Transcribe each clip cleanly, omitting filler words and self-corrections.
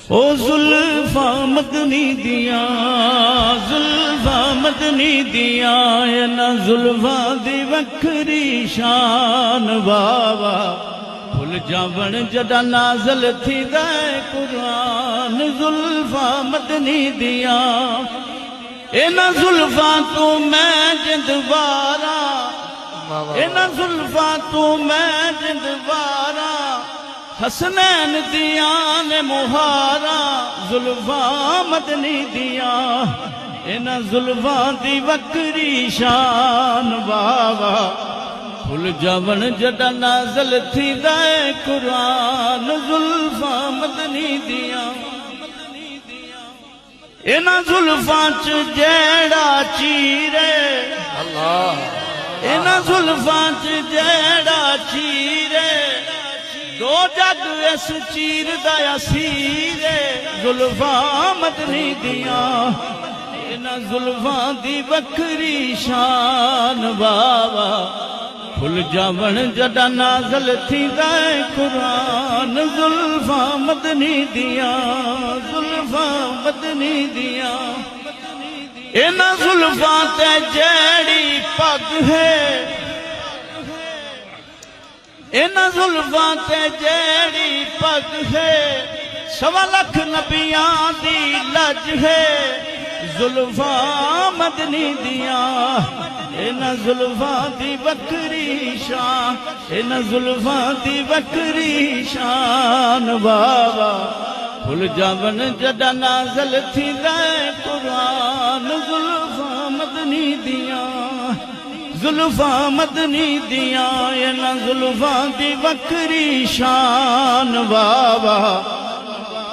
ओ जुल्फा मदनी दिया, जुल्फा मदनी दिया, ना जुल्फा दी वखरी शान बाबा। फुल जावण जदा नाज़िल थी दे कुरान, जुल्फा मदनी दिया। इना जुल्फा तू मैं जिंदवारा, इना जुल्फा तू मैं जिंदवारा, हसनैन दिया ने मुहारा, जुल्फा मदनी दिया। इना जुल्फा दी वक्री शान बाबा। फुल जावन जदा नाज़िल थी दे कुरान, जुल्फा मदनी दिया। इना जुल्फा च जेड़ा चीरे अल्लाह, इना जुल्फा च जेड़ा चीरे, दो जग इस चीर दा असीरे, जुल्फा मदनी दिया। इना जुल्फा दी वखरी शान बाबा। फुल जावण जदा नाज़िल थी दे कुरान, जुल्फा मदनी दिया, जुल्फा मदनी दिया। इना जुल्फा ते जेड़ी पग है, इना जुल्फा ते जेड़ी पग है, 1.25 लाख नबियां दी लज है, जुल्फा मदनी दिया। इना जुल्फा दी वखरी शान, इना जुल्फा दी वखरी शान बाबा। फुल जावन जदा नाज़िल थी दे कुरान, जुल्फा मदनी दिया, जुल्फा मदनी दिया। इना जुल्फा दी वखरी शान बाबा।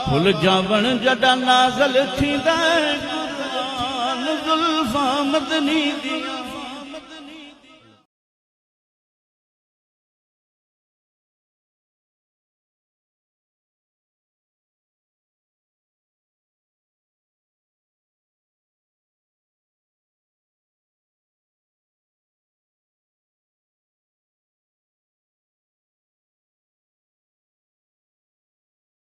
फुल जावन जदा नाज़िल थी दे कुरान, जुल्फा मदनी दिया।